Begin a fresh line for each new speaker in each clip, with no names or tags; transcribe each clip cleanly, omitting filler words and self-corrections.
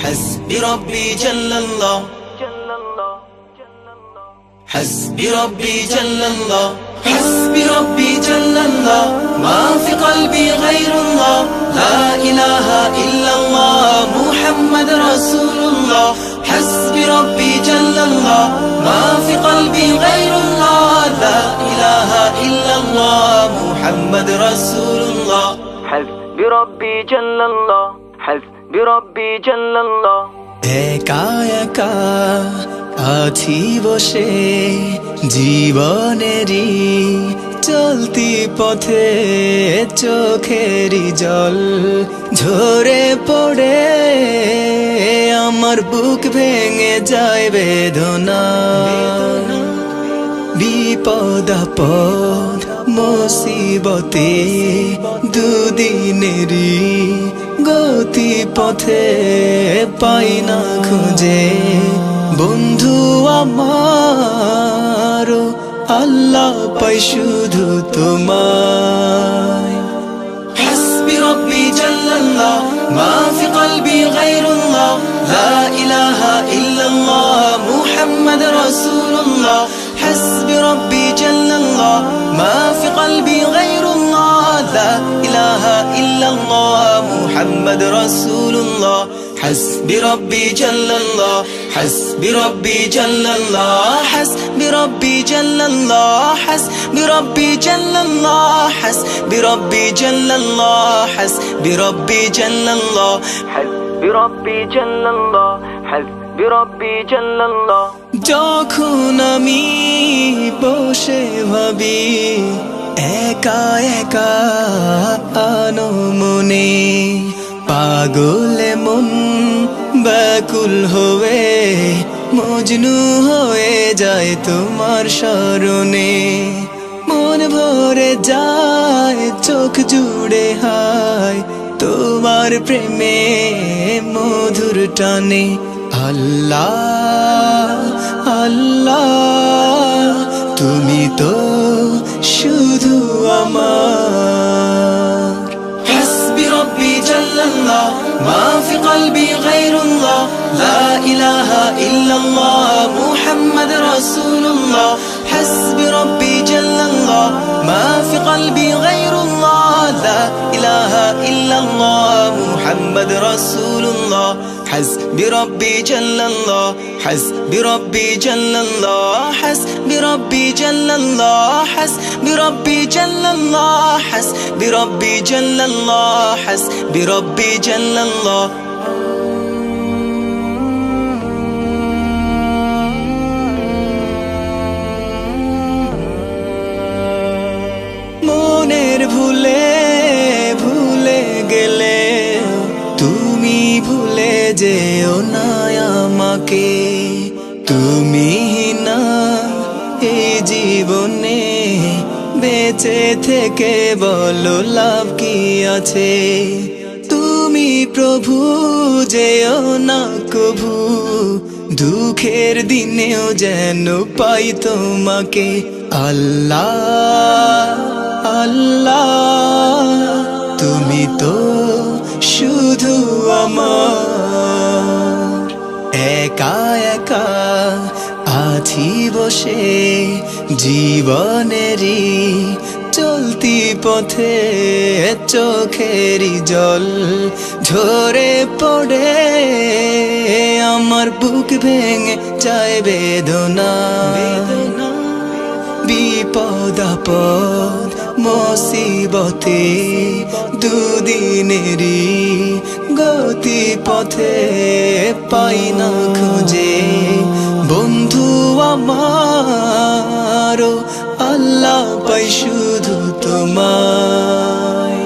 حسبي ربي جل الله حسبي ربي جل الله حسبي ربي جل الله ما في قلبي غير الله لا إله إلا الله محمد رسول الله حسبي ربي جل الله ما في قلبي غير الله لا إله إلا الله محمد رسول الله
حسبي ربي جل الله حسبي ربي جل الله
একা একা আছি বসে জীবনেরই চলতি পথে চোখেরই জল ঝরে পড়ে আমার বুক ভেঙে যায় বেদনা বিপদ আপদ মুসিবতে দুদিনেরই গতি পথে পাই না খুঁজে বন্ধু আমার আল্লাহ পাই শুধু তোমায় حسبي ربي جل الله ما في قلبي غير الله لا إله إلا الله محمد رسول الله حسبي ربي جل الله ما في قلبي غير الله لا إله إلا الله محمد رسول الله حسبي ربي جل الله حسبي ربي جل الله حسبي ربي جل الله حسبي ربي جل الله حسبي ربي جل الله حسبي ربي جل الله
حسبي ربي جل الله حسبي ربي جل الله
যখন আমি বসে ভাবি একা একা আনমনে পাগলে মন ব্যাকুল হয়ে মজনু হয়ে যায় তোমার স্মরণে মন ভরে যায় চোখ জুড়ে হায় তোমার প্রেমে মধুর টানে আল্লাহ আল্লাহ তুমি তো শুধু আমার حسبي ربي جل الله ما في قلبي غير الله لا إله إلا الله محمد رسول الله حسبي ربي جل الله ما في قلبي غير الله لا إله إلا الله محمد رسول الله حسبي ربي جل الله حسبي ربي جل الله حسبي ربي جل الله حسبي ربي جل الله حسبي ربي جل الله حسبي ربي جل الله মনের ভুলে ভুলে গেলে তুমি ভুলে যেও না আমাকে তুমি না এই জীবনে বেঁচে থেকে বলো লাভ কি আছে তুমি প্রভু যেও না কভু দুঃখের দিনেও যেন পাই তোমাকে আল্লাহ আল্লাহ তুমি তো শুধু আমার একা একা আছি বসে জীবনেরই চলতি পথে চোখেরই জল ঝরে পড়ে আমার বুক ভেঙে যায় বেদনা বিপদ আপদ মুসিবতে দুদিনেরই গতি পথে পাই না খুঁজে বন্ধু আমার আল্লাহ পাই শুধু তোমায়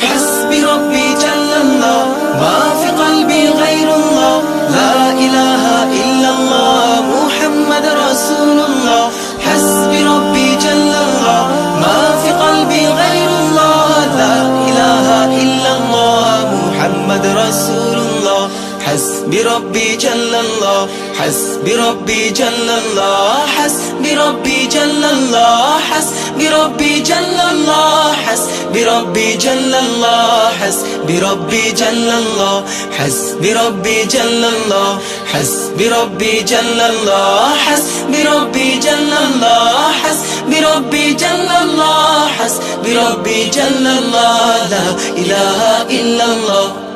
حسبي ربي جل الله ما في قلبي غير الله لا إله إلا الله محمد رسول الله حسبي ربي جل الله ما في قلبي غير الله لا إله إلا الله محمد رسول الله حسبي ربي جل الله حسبي ربي جل الله حسبي ربي جل الله حسبي ربي جل الله حسبي ربي جل الله حسبي ربي جل الله حسبي ربي جل الله حسبي ربي جل الله حسبي ربي جل الله حسبي ربي جل الله حسبي ربي جل الله لا إله إلا الله